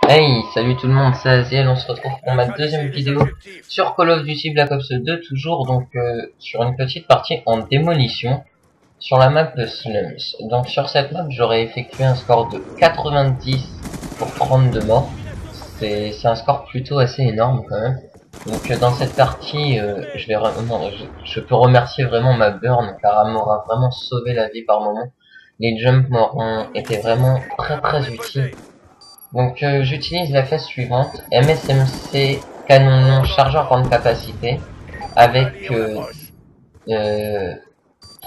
Hey, salut tout le monde, c'est Aziel, on se retrouve pour ma deuxième vidéo sur Call of Duty Black Ops 2, toujours donc sur une petite partie en démolition sur la map de Slums. Donc sur cette map, j'aurais effectué un score de 90 pour 32 morts. C'est un score plutôt assez énorme quand même. Donc dans cette partie, je peux remercier vraiment ma burn car elle m'aura vraiment sauvé la vie par moment. Les jumps m'auront été vraiment très utiles. Donc j'utilise la classe suivante, MSMC canon long chargeur grande capacité, avec euh,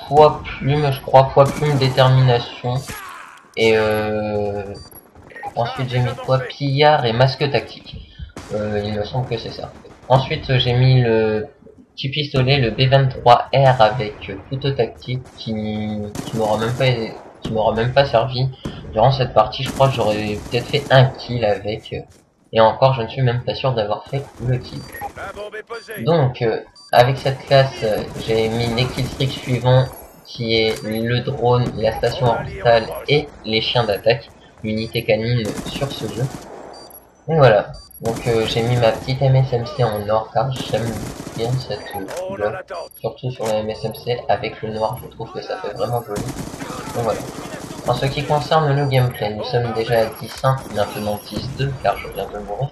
poids plume, je crois, poids plume détermination, et ensuite j'ai mis poids pillard et masque tactique. Il me semble que c'est ça. Ensuite j'ai mis le petit pistolet, le B23R avec couteau tactique qui m'aura même pas servi durant cette partie. Je crois que j'aurais peut-être fait un kill avec, et encore je ne suis même pas sûr d'avoir fait le kill. Donc avec cette classe j'ai mis les killstreaks suivants qui est le drone, la station orbitale et les chiens d'attaque, l'unité canine sur ce jeu. Donc voilà, donc j'ai mis ma petite MSMC en or car j'aime bien cette couleur, surtout sur la MSMC avec le noir, je trouve que ça fait vraiment joli. Donc voilà. En ce qui concerne le gameplay, nous sommes déjà à 10-1, maintenant 10-2 car je viens de mourir.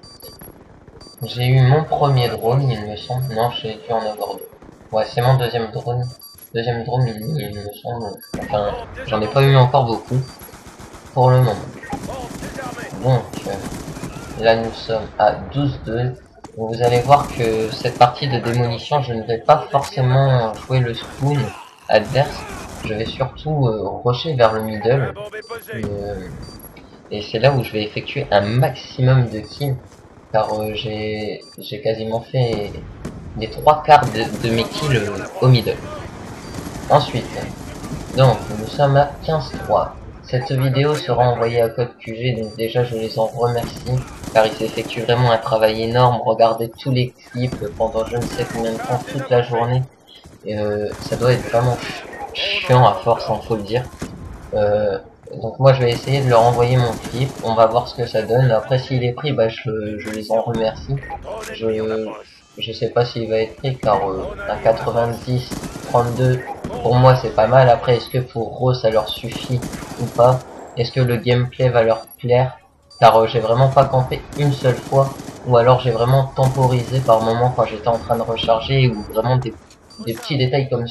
J'ai eu mon premier drone, il me semble, non j'ai dû en avoir deux. Ouais, c'est mon deuxième drone, il me semble, enfin j'en ai pas eu encore beaucoup pour le moment. Donc là nous sommes à 12-2. Vous allez voir que cette partie de démolition, je ne vais pas forcément jouer le spawn adverse. Je vais surtout rusher vers le middle. Et c'est là où je vais effectuer un maximum de kills. Car j'ai quasiment fait les 3/4 de mes kills au middle. Ensuite, donc nous sommes à 15-3. Cette vidéo sera envoyée à Code QG, donc déjà je les en remercie, car ils effectuent vraiment un travail énorme. Regardez tous les clips pendant je ne sais combien de temps, toute la journée. Et ça doit être vraiment chiant à force, hein, faut le dire. Donc moi je vais essayer de leur envoyer mon clip, on va voir ce que ça donne. Après s'il est pris, bah je les en remercie. Je sais pas s'il va être pris car un 90-32 pour moi c'est pas mal. Après est-ce que pour eux ça leur suffit ou pas? Est-ce que le gameplay va leur plaire? Car j'ai vraiment pas campé une seule fois, ou alors j'ai vraiment temporisé par moment quand j'étais en train de recharger, ou vraiment des petits détails comme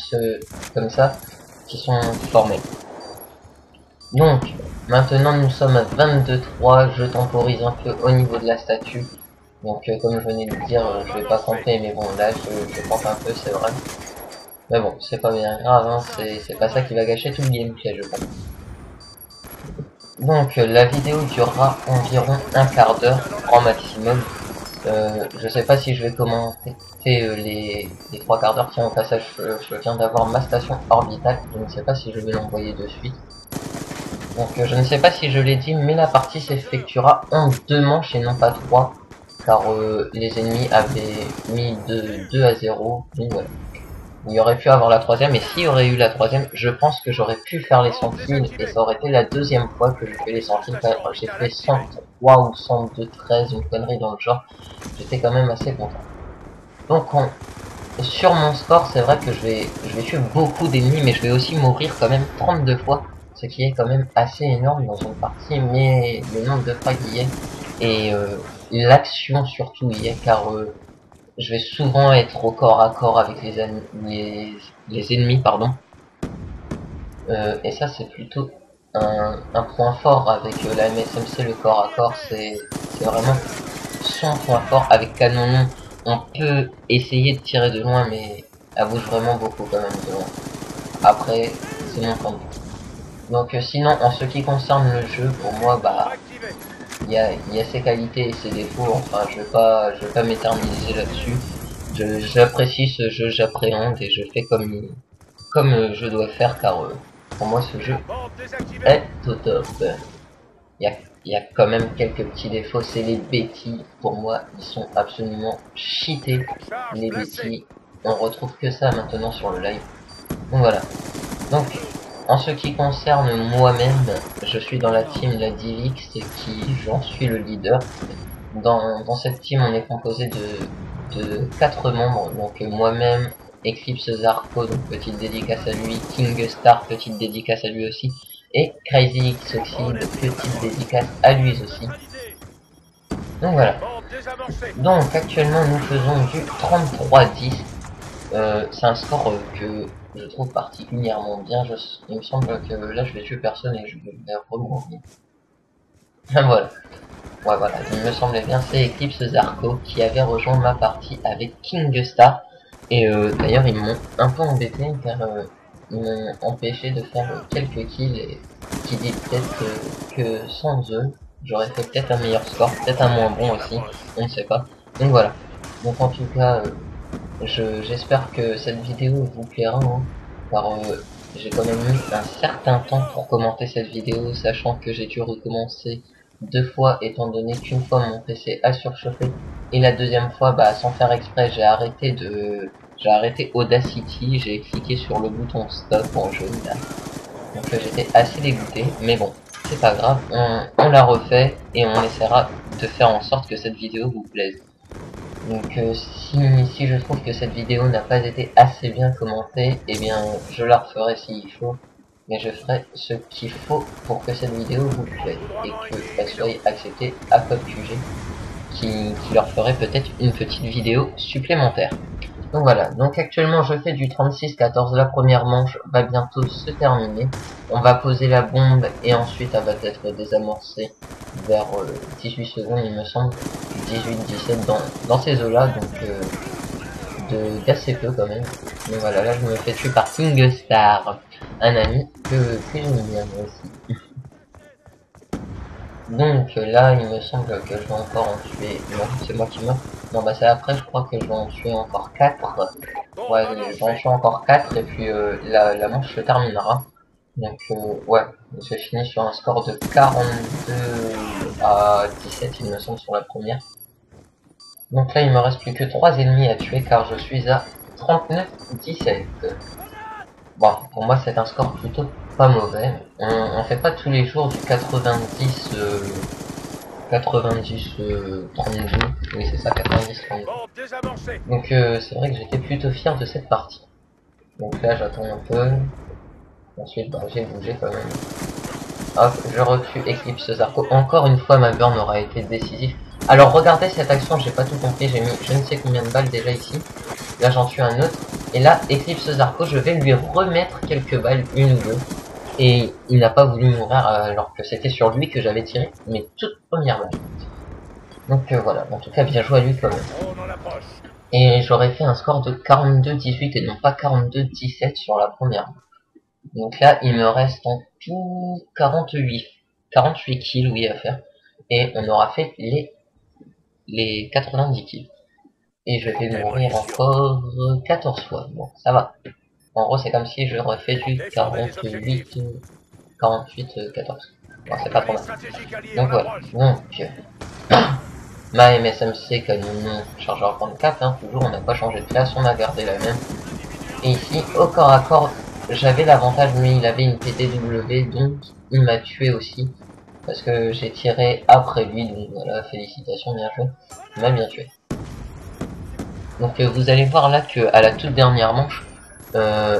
ça qui sont formés. Donc, maintenant nous sommes à 22-3, je temporise un peu au niveau de la statue. Donc comme je venais de dire, je vais pas camper, mais bon là je campe un peu, c'est vrai. Mais bon, c'est pas bien grave, hein, c'est pas ça qui va gâcher tout le gameplay, je pense. Donc la vidéo durera environ un quart d'heure, grand maximum. Je sais pas si je vais commenter les 3/4 d'heure. Tiens, au passage, je viens d'avoir ma station orbitale, je ne sais pas si je vais l'envoyer de suite. Donc je ne sais pas si je l'ai dit, mais la partie s'effectuera en 2 manches et non pas 3, car les ennemis avaient mis de 2-0, donc voilà. Il y aurait pu avoir la troisième, et s'il y aurait eu la troisième, je pense que j'aurais pu faire les 100 kills, et ça aurait été la deuxième fois que je fais les 100 kills. J'ai fait 103 ou 102-13, une connerie dans le genre, j'étais quand même assez content. Donc sur mon score, c'est vrai que je vais tuer beaucoup d'ennemis, mais je vais aussi mourir quand même 32 fois, ce qui est quand même assez énorme dans une partie, mais le nombre de fois qu'il y est, et l'action surtout y est, car je vais souvent être au corps à corps avec les ennemis, pardon. Et ça c'est plutôt un point fort avec la MSMC, le corps à corps, c'est vraiment son point fort. Avec canon, on peut essayer de tirer de loin, mais elle bouge vraiment beaucoup quand même de loin. Après, c'est mon point de vue. Donc sinon, en ce qui concerne le jeu, pour moi, bah, il y a ses qualités et ses défauts. Enfin, je vais pas m'éterniser là-dessus. J'apprécie ce jeu, j'appréhende et je fais comme je dois faire, car pour moi ce jeu est au top. Il y a quand même quelques petits défauts, c'est les bêtis. Pour moi, ils sont absolument cheatés, les bêtis. On retrouve que ça maintenant sur le live. Donc voilà. Donc, En ce qui concerne moi-même, je suis dans la team la Divix et qui j'en suis le leader. Dans cette team, on est composé de 4 membres, donc moi-même, Eclipse Zarko, donc petite dédicace à lui, King Star, petite dédicace à lui aussi, et Crazy X Oxide, petite dédicace à lui aussi. Donc voilà. Donc actuellement nous faisons du 33-10. C'est un score que je trouve particulièrement bien. Il me semble que là je vais tuer personne et je vais rebondir. Voilà. Ouais, voilà, il me semblait bien, c'est Eclipse Zarko qui avait rejoint ma partie avec King Star. Et d'ailleurs, ils m'ont un peu embêté car ils m'ont empêché de faire quelques kills. Et qui dit peut-être que sans eux, j'aurais fait peut-être un meilleur score, peut-être un moins bon aussi, on ne sait pas. Donc voilà. Donc en tout cas, j'espère que cette vidéo vous plaira, hein, car j'ai quand même mis un certain temps pour commenter cette vidéo, sachant que j'ai dû recommencer 2 fois étant donné qu'une fois mon PC a surchauffé et la deuxième fois bah sans faire exprès j'ai arrêté Audacity, j'ai cliqué sur le bouton stop en jaune là. Donc j'étais assez dégoûté, mais bon, c'est pas grave, on la refait et on essaiera de faire en sorte que cette vidéo vous plaise. Donc si je trouve que cette vidéo n'a pas été assez bien commentée, eh bien je la referai s'il faut. Mais je ferai ce qu'il faut pour que cette vidéo vous plaise et qu'elle soit acceptée à CodeQG qui leur ferait peut-être une petite vidéo supplémentaire. Donc voilà, donc actuellement je fais du 36-14, la première manche va bientôt se terminer. On va poser la bombe et ensuite elle va être désamorcée vers 18 secondes il me semble, 18-17 dans ces eaux là, donc d'assez peu quand même. Donc voilà, là je me fais tuer par King Star, un ami que j'aime bien moi aussi. Donc là il me semble que je vais encore en tuer, non c'est moi qui meurs. Non bah c'est après, je crois que je vais en tuer encore 4. Ouais, j'en tue encore 4 et puis la manche se terminera. Donc ouais, j'ai fini sur un score de 42-17 il me semble sur la première. Donc là il me reste plus que 3 ennemis à tuer car je suis à 39-17. Bon, pour moi c'est un score plutôt pas mauvais. On fait pas tous les jours du 90 32. Oui c'est ça, 90-32. Donc c'est vrai que j'étais plutôt fier de cette partie. Donc là j'attends un peu. Ensuite bah, j'ai bougé quand même. Hop, je recrue Eclipse Zarko. Encore une fois ma burn aura été décisive. Alors regardez cette action, j'ai pas tout compris, j'ai mis je ne sais combien de balles déjà ici. Là j'en tue un autre. Et là, Eclipse Zarko, je vais lui remettre quelques balles, une ou deux. Et il n'a pas voulu mourir alors que c'était sur lui que j'avais tiré mes toutes premières balles. Donc voilà, en tout cas bien joué à lui quand même. Et j'aurais fait un score de 42-18 et non pas 42-17 sur la première. Donc là, il me reste en tout 48 kills oui à faire. Et on aura fait les 90 kills. Et je vais mourir encore 14 fois. Bon, ça va. En gros, c'est comme si j'aurais fait du 48, 14. Bon, c'est pas trop mal. Donc voilà. Donc, ma MSMC canon chargeur 24, hein, toujours, on n'a pas changé de classe, on a gardé la même. Et ici, au corps à corps, j'avais l'avantage, mais il avait une PTW, donc il m'a tué aussi. Parce que j'ai tiré après lui, donc voilà, félicitations, bien joué. Il m'a bien tué. Donc vous allez voir là que à la toute dernière manche, bah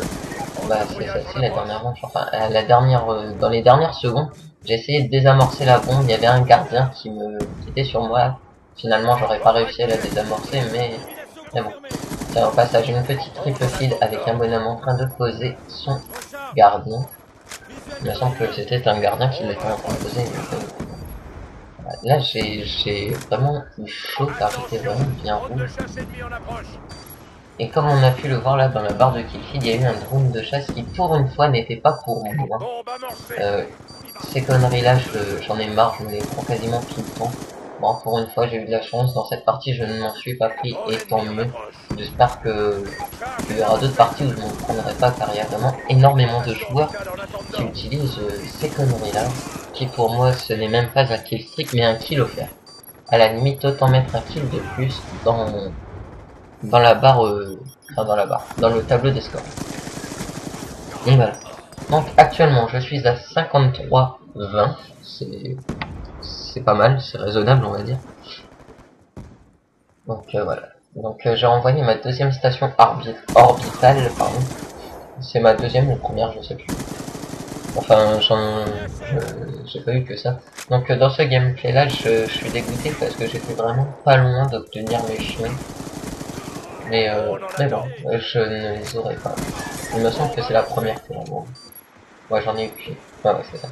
c'est celle-ci la dernière manche, enfin à la dernière, dans les dernières secondes, j'ai essayé de désamorcer la bombe, il y avait un gardien qui était sur moi. Finalement j'aurais pas réussi à la désamorcer, mais bon. C'est un passage, une petite triple feed avec un bonhomme en train de poser son gardien. Il me semble que c'était un gardien qui l'était en train de poser. Là j'ai vraiment eu chaud car j'étais vraiment bien rouge. Et comme on a pu le voir là dans la barre de kill-feed, il y a eu un drone de chasse qui pour une fois n'était pas pour moi. Ces conneries là j'en ai marre, je me les prends quasiment tout le temps. Bon, pour une fois j'ai eu de la chance, dans cette partie je ne m'en suis pas pris et tant mieux. J'espère qu'il y aura d'autres parties où je ne m'en prendrai pas car il y a vraiment énormément de joueurs qui utilisent ces conneries là, qui pour moi ce n'est même pas un kill streak mais un kill offert. À la limite autant mettre un kill de plus dans la barre, dans le tableau des scores. Donc voilà. Donc actuellement je suis à 53-20, c'est pas mal, c'est raisonnable on va dire. Donc voilà. Donc j'ai envoyé ma deuxième station orbitale, pardon. C'est ma deuxième ou première, je sais plus. Enfin, j'ai pas eu que ça. Donc dans ce gameplay là, je suis dégoûté parce que j'étais vraiment pas loin d'obtenir mes chiens. Mais bon, je ne les aurais pas. Il me semble que c'est la première que j'en ai. Ouais, j'en ai eu qu'une. Ouais, c'est ça.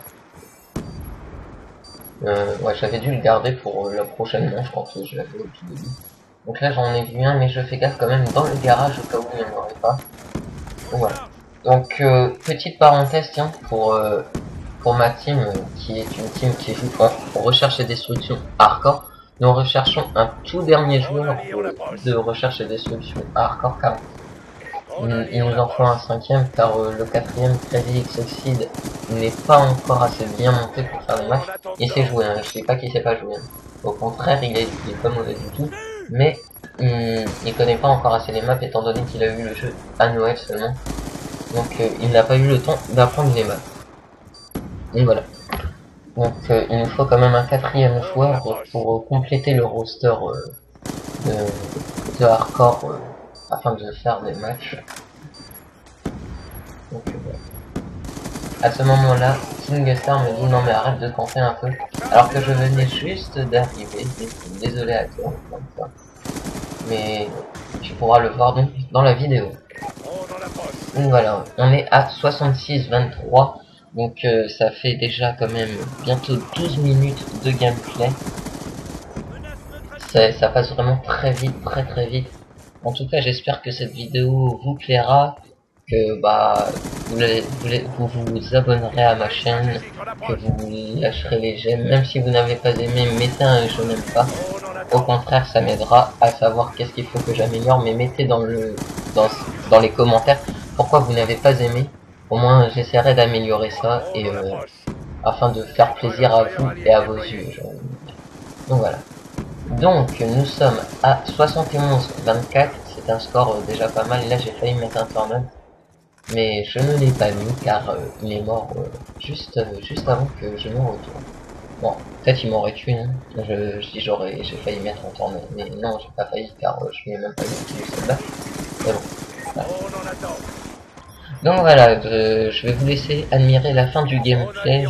Ouais, j'avais dû le garder pour la prochaine manche quand je l'avais au tout début. Donc là, j'en ai vu un, mais je fais gaffe quand même dans le garage au cas où il n'y en aurait pas. Donc voilà. Donc, petite parenthèse, tiens, pour ma team, qui est une team qui joue en recherche et destruction hardcore, nous recherchons un tout dernier joueur de recherche et destruction hardcore, car il nous en faut un cinquième, car le quatrième, Crazy X-Oxide, n'est pas encore assez bien monté pour faire des matchs. Il sait jouer, hein, je dis pas qu'il sait pas jouer. Au contraire, il est pas mauvais du tout, mais il connaît pas encore assez les maps, étant donné qu'il a eu le jeu à Noël seulement. Donc il n'a pas eu le temps d'apprendre les maps. Donc voilà. Donc il nous faut quand même un quatrième joueur pour compléter le roster de hardcore afin de faire des matchs. Donc voilà. À ce moment-là, Kingestar me dit non mais arrête de camper un peu. Alors que je venais juste d'arriver. Désolé à toi encore une fois. Mais tu pourras le voir donc dans la vidéo. Donc voilà, on est à 66-23. Donc ça fait déjà quand même bientôt 12 minutes de gameplay. Ça passe vraiment très vite, très vite. En tout cas, j'espère que cette vidéo vous plaira, que bah vous vous abonnerez à ma chaîne, que vous lâcherez les j'aime. Même si vous n'avez pas aimé, mettez un je n'aime pas. Au contraire, ça m'aidera à savoir qu'est-ce qu'il faut que j'améliore, mais mettez dans les commentaires pourquoi vous n'avez pas aimé. Au moins, j'essaierai d'améliorer ça et afin de faire plaisir à vous et à vos yeux. Donc voilà. Donc nous sommes à 71-24, c'est un score déjà pas mal. Là j'ai failli mettre un turn-up, mais je ne l'ai pas mis car il est mort juste avant que je me retourne. Bon, peut-être il m'aurait tué, hein. J'ai failli mettre un turn-up, mais non j'ai pas failli car je n'ai même pas utilisé celle-là. Mais bon. Voilà. Donc voilà, je vais vous laisser admirer la fin du gameplay.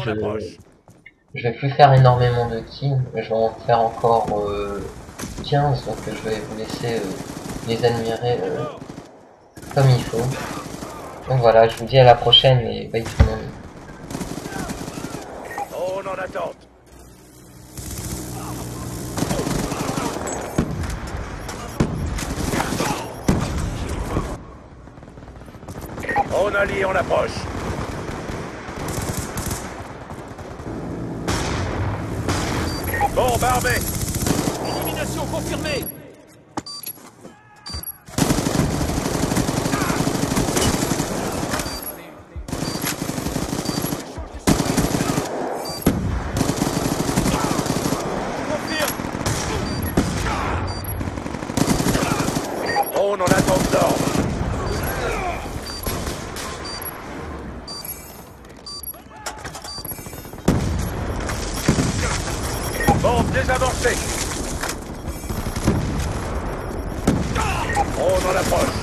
Je vais plus faire énormément de kills, je vais en faire encore 15, donc je vais vous laisser les admirer comme il faut. Donc voilà, je vous dis à la prochaine et bye tout le monde. On en attente. On allie, on approche. Bon, barbé. Élimination confirmée. On en attend d'ordre. Bon, désamorcé. On en approche.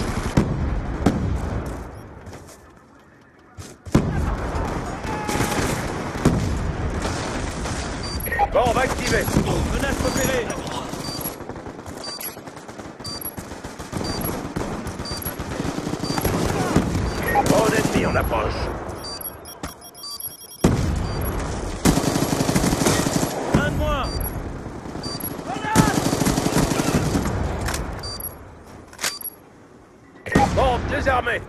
Bon, on va activer. Menace repérée. Bon ennemi, on approche. Un de moins. Bon, désarmé.